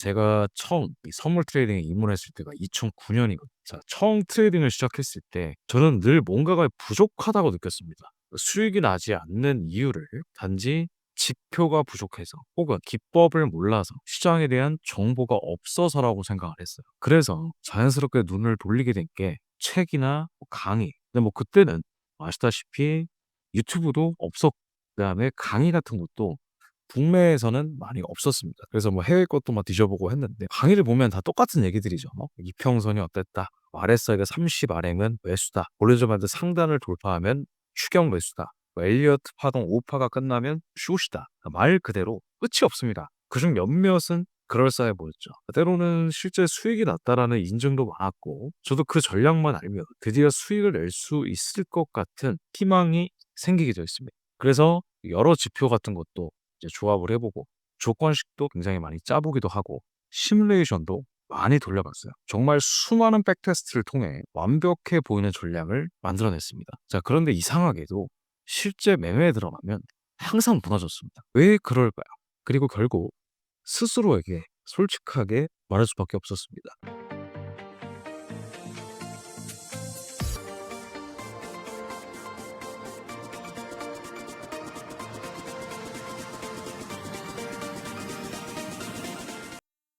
제가 처음 이 선물 트레이딩에 입문했을 때가 2009 년이거든요. 자, 처음 트레이딩을 시작했을 때 저는 늘 뭔가가 부족하다고 느꼈습니다. 수익이 나지 않는 이유를 단지 지표가 부족해서 혹은 기법을 몰라서 시장에 대한 정보가 없어서라고 생각을 했어요. 그래서 자연스럽게 눈을 돌리게 된 게 책이나 강의. 근데 뭐 그때는 아시다시피 유튜브도 없었고 그다음에 강의 같은 것도 국내에서는 많이 없었습니다. 그래서 뭐 해외 것도 막 뒤져보고 했는데 강의를 보면 다 똑같은 얘기들이죠. 이평선이 어땠다. RSI가 30 RM은 매수다. 볼리저밴드 상단을 돌파하면 추격 매수다. 엘리어트 파동 5파가 끝나면 숏이다. 말 그대로 끝이 없습니다. 그중 몇몇은 그럴싸해 보였죠. 때로는 실제 수익이 났다라는 인증도 많았고 저도 그 전략만 알면 드디어 수익을 낼 수 있을 것 같은 희망이 생기게 되었습니다. 그래서 여러 지표 같은 것도 이제 조합을 해보고 조건식도 굉장히 많이 짜보기도 하고 시뮬레이션도 많이 돌려봤어요. 정말 수많은 백테스트를 통해 완벽해 보이는 전략을 만들어냈습니다. 자, 그런데 이상하게도 실제 매매에 들어가면 항상 무너졌습니다. 왜 그럴까요? 그리고 결국 스스로에게 솔직하게 말할 수밖에 없었습니다.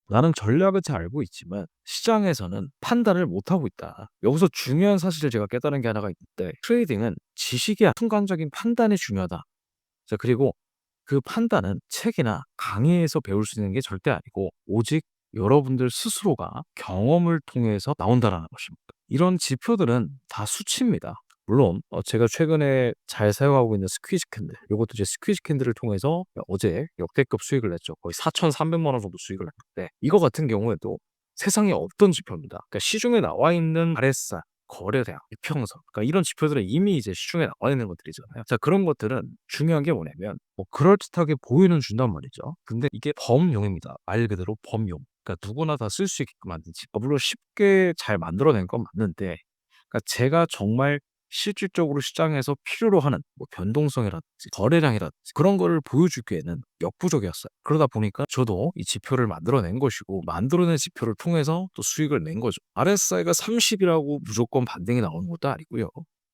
나는 전략을 잘 알고 있지만 시장에서는 판단을 못하고 있다. 여기서 중요한 사실을 제가 깨달은 게 하나가 있는데 트레이딩은 지식이 순간적인 판단이 중요하다. 자, 그리고 그 판단은 책이나 강의에서 배울 수 있는 게 절대 아니고 오직 여러분들 스스로가 경험을 통해서 나온다라는 것입니다. 이런 지표들은 다 수치입니다. 물론 제가 최근에 잘 사용하고 있는 스퀴즈 캔들 요것도 이제 스퀴즈 캔들을 통해서 어제 역대급 수익을 냈죠. 거의 4,300만 원 정도 수익을 냈는데 이거 같은 경우에도 세상에 없던 지표입니다. 그러니까 시중에 나와 있는 RSI 거래량, 이평선 그러니까 이런 지표들은 이미 이제 시중에 나와 있는 것들이잖아요. 자, 그런 것들은 중요한 게 뭐냐면 뭐 그럴듯하게 보이는 준단 말이죠. 근데 이게 범용입니다. 말 그대로 범용. 그러니까 누구나 다 쓸 수 있게끔 만든 지 물론 쉽게 잘 만들어낸 건 맞는데 그러니까 제가 정말 실질적으로 시장에서 필요로 하는 뭐 변동성이라든지 거래량이라든지 그런 거를 보여주기에는 역부족이었어요. 그러다 보니까 저도 이 지표를 만들어낸 것이고 만들어낸 지표를 통해서 또 수익을 낸 거죠. RSI가 30이라고 무조건 반등이 나오는 것도 아니고요.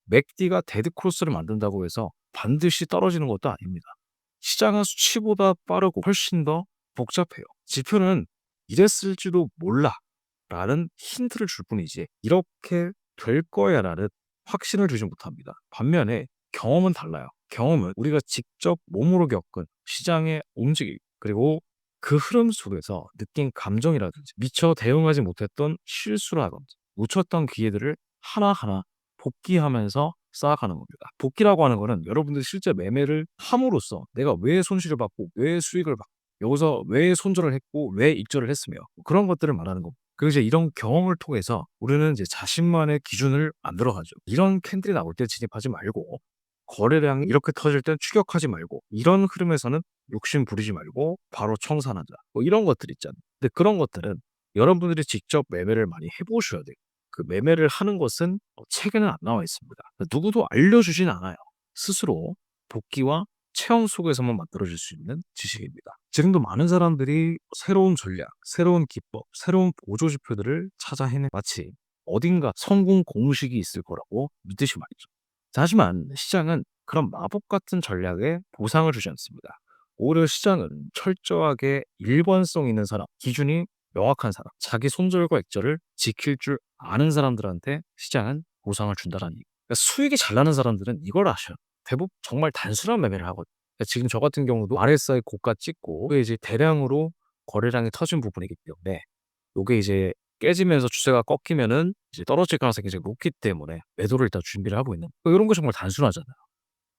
맥디가 데드 크로스를 만든다고 해서 반드시 떨어지는 것도 아닙니다. 시장은 수치보다 빠르고 훨씬 더 복잡해요. 지표는 이랬을지도 몰라라는 힌트를 줄 뿐이지 이렇게 될 거야라는 확신을 주지 못합니다. 반면에 경험은 달라요. 경험은 우리가 직접 몸으로 겪은 시장의 움직임 그리고 그 흐름 속에서 느낀 감정이라든지 미처 대응하지 못했던 실수라든지 놓쳤던 기회들을 하나하나 복귀하면서 쌓아가는 겁니다. 복귀라고 하는 거는 여러분들이 실제 매매를 함으로써 내가 왜 손실을 받고 왜 수익을 받고 여기서 왜 손절을 했고 왜 익절을 했으며 그런 것들을 말하는 겁니다. 그리고 이제 이런 경험을 통해서 우리는 이제 자신만의 기준을 만들어가죠. 이런 캔들이 나올 때 진입하지 말고 거래량이 이렇게 터질 땐 추격하지 말고 이런 흐름에서는 욕심 부리지 말고 바로 청산하자. 뭐 이런 것들 있잖아요. 근데 그런 것들은 여러분들이 직접 매매를 많이 해보셔야 돼요. 그 매매를 하는 것은 책에는 안 나와 있습니다. 누구도 알려주진 않아요. 스스로 복기와 체험 속에서만 만들어질 수 있는 지식입니다. 지금도 많은 사람들이 새로운 전략, 새로운 기법, 새로운 보조 지표들을 찾아 헤매 마치 어딘가 성공 공식이 있을 거라고 믿듯이 말이죠. 자, 하지만 시장은 그런 마법 같은 전략에 보상을 주지 않습니다. 오히려 시장은 철저하게 일관성 있는 사람, 기준이 명확한 사람, 자기 손절과 액절을 지킬 줄 아는 사람들한테 시장은 보상을 준다라는 얘기. 그러니까 수익이 잘 나는 사람들은 이걸 아셔요. 대부분 정말 단순한 매매를 하거든요. 그러니까 지금 저 같은 경우도 RSI 고가 찍고 이게 이제 대량으로 거래량이 터진 부분이기 때문에 요게 이제 깨지면서 추세가 꺾이면은 이제 떨어질 가능성이 이제 높기 때문에 매도를 일단 준비를 하고 있는 요런 거 정말 단순하잖아요.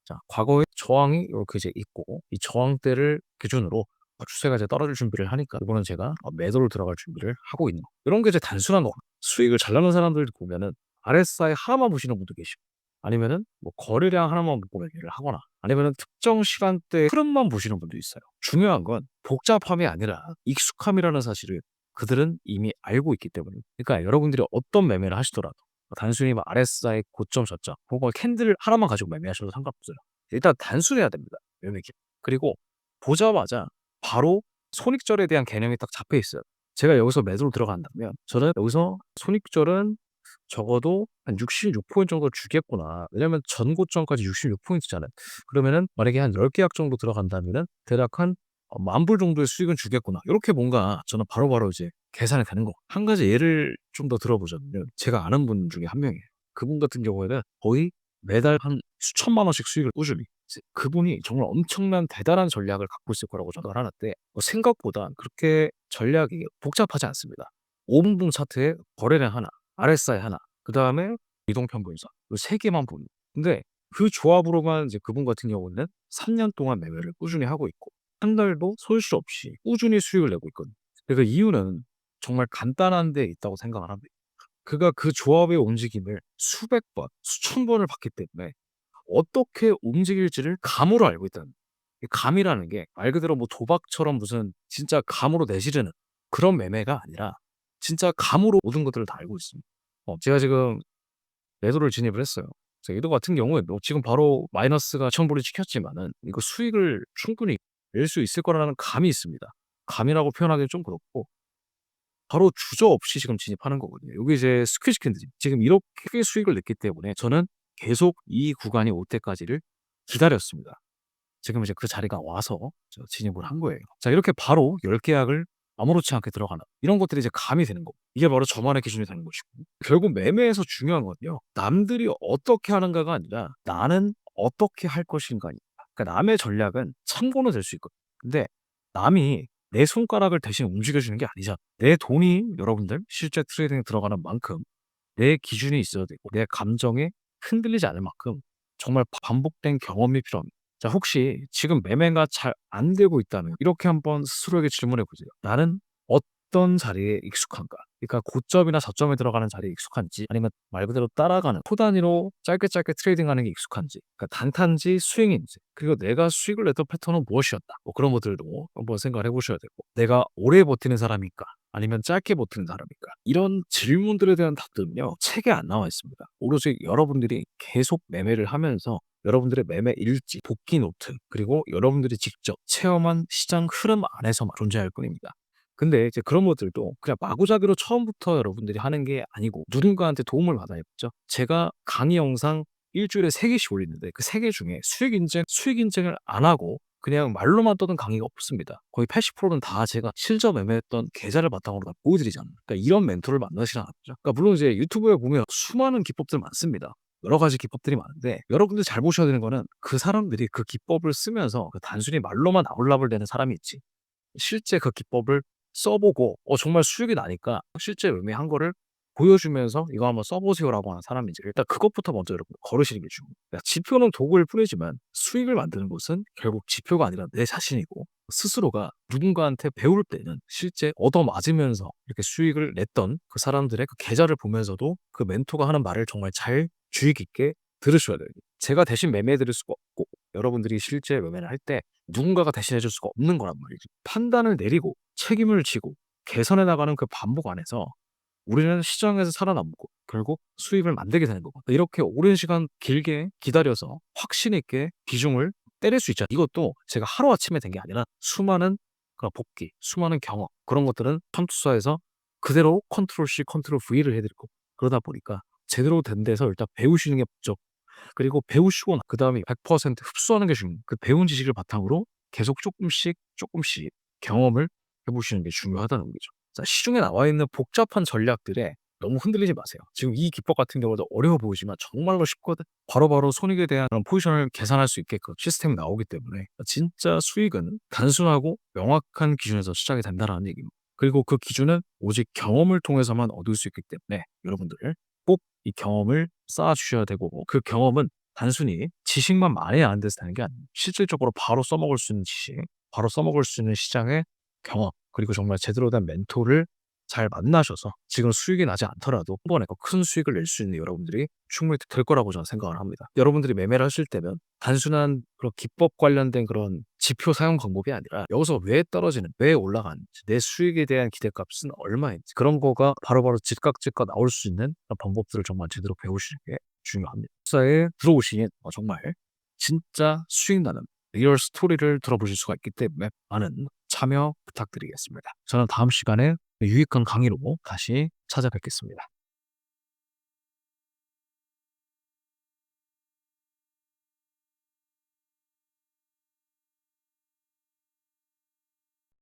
자, 과거에 저항이 이렇게 이제 있고 이 저항대를 기준으로 추세가 이제 떨어질 준비를 하니까 이번엔 제가 매도를 들어갈 준비를 하고 있는 거. 이런 게 이제 단순한 거. 수익을 잘 나는 사람들 보면은 RSI 하나만 보시는 분도 계시고 아니면은 뭐 거래량 하나만 보고 매매를 하거나 아니면은 특정 시간대 흐름만 보시는 분도 있어요. 중요한 건 복잡함이 아니라 익숙함이라는 사실을 그들은 이미 알고 있기 때문에. 그러니까 여러분들이 어떤 매매를 하시더라도 단순히 뭐 RSI 고점 저점 혹은 캔들 하나만 가지고 매매하셔도 상관없어요. 일단 단순해야 됩니다. 매매 기 그리고 보자마자 바로 손익절에 대한 개념이 딱 잡혀 있어요. 제가 여기서 매도로 들어간다면 저는 여기서 손익절은 적어도 한 66% 정도 주겠구나. 왜냐면 전 고점까지 66%잖아요. 그러면은 만약에 한 10 계약 정도 들어간다면은 대략 한 10,000불 정도의 수익은 주겠구나. 요렇게 뭔가 저는 바로바로 이제 계산이 되는 거. 한 가지 예를 좀 더 들어보자면요. 제가 아는 분 중에 한 명이에요. 그분 같은 경우에는 거의 매달 한 수천만 원씩 수익을 꾸준히, 이제 그분이 정말 엄청난 대단한 전략을 갖고 있을 거라고 생각을 하는데 생각보다 그렇게 전략이 복잡하지 않습니다. 5 분봉 차트에 거래량 하나, RSI 하나, 그다음에 이동평균선 요 3 개만 보는. 근데 그 조합으로만 이제 그분 같은 경우는 3년 동안 매매를 꾸준히 하고 있고 한 달도 손실 없이 꾸준히 수익을 내고 있거든요. 그 이유는 정말 간단한 데 있다고 생각을 합니다. 그가 그 조합의 움직임을 수백 번, 수천 번을 봤기 때문에 어떻게 움직일지를 감으로 알고 있다는, 이 감이라는 게 말 그대로 뭐 도박처럼 무슨 진짜 감으로 내지르는 그런 매매가 아니라 진짜 감으로 모든 것들을 다 알고 있습니다. 제가 지금 매도를 진입을 했어요. 그래서 이거 같은 경우에 뭐 지금 바로 마이너스가 2,000 불이 찍혔지만은 이거 수익을 충분히 낼 수 있을 거라는 감이 있습니다. 감이라고 표현하기는 좀 그렇고 바로 주저없이 지금 진입하는 거거든요. 요게 이제 스퀴즈 캔들이 지금 이렇게 수익을 냈기 때문에 저는 계속 이 구간이 올 때까지를 기다렸습니다. 지금 이제 그 자리가 와서 저 진입을 한 거예요. 자, 이렇게 바로 10 계약을 아무렇지 않게 들어가는 이런 것들이 이제 감이 되는 거. 이게 바로 저만의 기준이 되는 것이고 결국 매매에서 중요한 건요. 남들이 어떻게 하는가가 아니라 나는 어떻게 할 것인가입니다. 그러니까 남의 전략은 참고는 될 수 있거든요. 근데 남이 내 손가락을 대신 움직여 주는 게 아니잖아. 내 돈이 여러분들 실제 트레이딩에 들어가는 만큼 내 기준이 있어야 되고 내 감정에 흔들리지 않을 만큼 정말 반복된 경험이 필요합니다. 자, 혹시 지금 매매가 잘 안 되고 있다면 이렇게 한번 스스로에게 질문해 보세요. '나는 어떤 자리에 익숙한가?' 그러니까 고점이나 저점에 들어가는 자리에 익숙한지 아니면 말 그대로 따라가는 초 단위로 짧게 짧게 트레이딩하는 게 익숙한지, 그러니까 단타인지 스윙인지, 그리고 내가 수익을 냈던 패턴은 무엇이었다. 뭐 그런 것들도 한번 생각을 해 보셔야 되고, 내가 오래 버티는 사람일까? 아니면 짧게 버티는 사람일까? 이런 질문들에 대한 답들은요. 책에 안 나와 있습니다. 오로지 여러분들이 계속 매매를 하면서 여러분들의 매매 일지, 복귀 노트, 그리고 여러분들이 직접 체험한 시장 흐름 안에서만 존재할 뿐입니다. 근데 이제 그런 것들도 그냥 마구잡이로 처음부터 여러분들이 하는 게 아니고 누군가한테 도움을 받아야겠죠. 제가 강의 영상 일 주일에 3 개씩 올리는데 그 3개 중에 수익 인증을 안 하고 그냥 말로만 떠든 강의가 없습니다. 거의 80%는 다 제가 실전 매매했던 계좌를 바탕으로 다 보여드리잖아요. 그러니까 이런 멘토를 만나시는 않죠. 그러니까 물론 이제 유튜브에 보면 수많은 기법들 많습니다. 여러 가지 기법들이 많은데 여러분들이 잘 보셔야 되는 거는 그 사람들이 그 기법을 쓰면서 그 단순히 말로만 나올라불대는 사람이 있지, 실제 그 기법을 써 보고 정말 수익이 나니까 실제 매매한 거를 보여주면서 "이거 한번 써 보세요."라고 하는 사람인지 일단 그것부터 먼저 여러분 거르시는 게 중요해요. 그러니까 지표는 도구일 뿐이지만 수익을 만드는 것은 결국 지표가 아니라 내 자신이고, 스스로가 누군가한테 배울 때는 실제 얻어맞으면서 이렇게 수익을 냈던 그 사람들의 그 계좌를 보면서도 그 멘토가 하는 말을 정말 잘 주의 깊게 들으셔야 돼요. 제가 대신 매매해 드릴 수가 없고 여러분들이 실제 매매를 할 때 누군가가 대신해 줄 수가 없는 거란 말이죠. 판단을 내리고 책임을 지고 개선해 나가는 그 반복 안에서 우리는 시장에서 살아남고 결국 수입을 만들게 되는 거고, 이렇게 오랜 시간 길게 기다려서 확신 있게 비중을 때릴 수 있잖아요. 이것도 제가 하루아침에 된 게 아니라 수많은 그런 복기, 수많은 경험, 그런 것들은 선투사에서 그대로 컨트롤 C, 컨트롤 V를 해 드리고 그러다 보니까 제대로 된 데서 일단 배우시는 게 목적, 그리고 배우시고 그다음에 100% 흡수하는 게 중요해요. 그 배운 지식을 바탕으로 계속 쪼끔씩, 쪼끔씩 경험을 해 보시는 게 중요하다는 거죠. 자, 시중에 나와 있는 복잡한 전략들에 너무 흔들리지 마세요. 지금 이 기법 같은 경우도 어려워 보이지만 정말로 쉽거든. 바로바로 손익에 대한 그런 포지션을 계산할 수 있게끔 시스템이 나오기 때문에 진짜 수익은 단순하고 명확한 기준에서 시작이 된다라는 얘기입니다. 그리고 그 기준은 오직 경험을 통해서만 얻을 수 있기 때문에 여러분들 꼭 이 경험을 쌓아 주셔야 되고, 그 경험은 단순히 지식만 많이 아는 데서 되는 게 아니에요. 실질적으로 바로 써먹을 수 있는 지식, 바로 써먹을 수 있는 시장의 경험, 그리고 정말 제대로 된 멘토를 잘 만나셔서 지금 수익이 나지 않더라도 한 번에 더 큰 수익을 낼 수 있는 여러분들이 충분히 될 거라고 저는 생각을 합니다. 여러분들이 매매를 하실 때면 단순한 그런 기법 관련된 그런 지표 사용 방법이 아니라 여기서 왜 떨어지는, 왜 올라가는지, 내 수익에 대한 기대값은 얼마인지, 그런 거가 바로바로 즉각 나올 수 있는 그런 방법들을 정말 제대로 배우시는 게 중요합니다. 투자에 들어오신 정말 진짜 수익 나는 리얼 스토리를 들어보실 수가 있기 때문에 많은 참여 부탁드리겠습니다. 저는 다음 시간에 유익한 강의로 다시 찾아뵙겠습니다.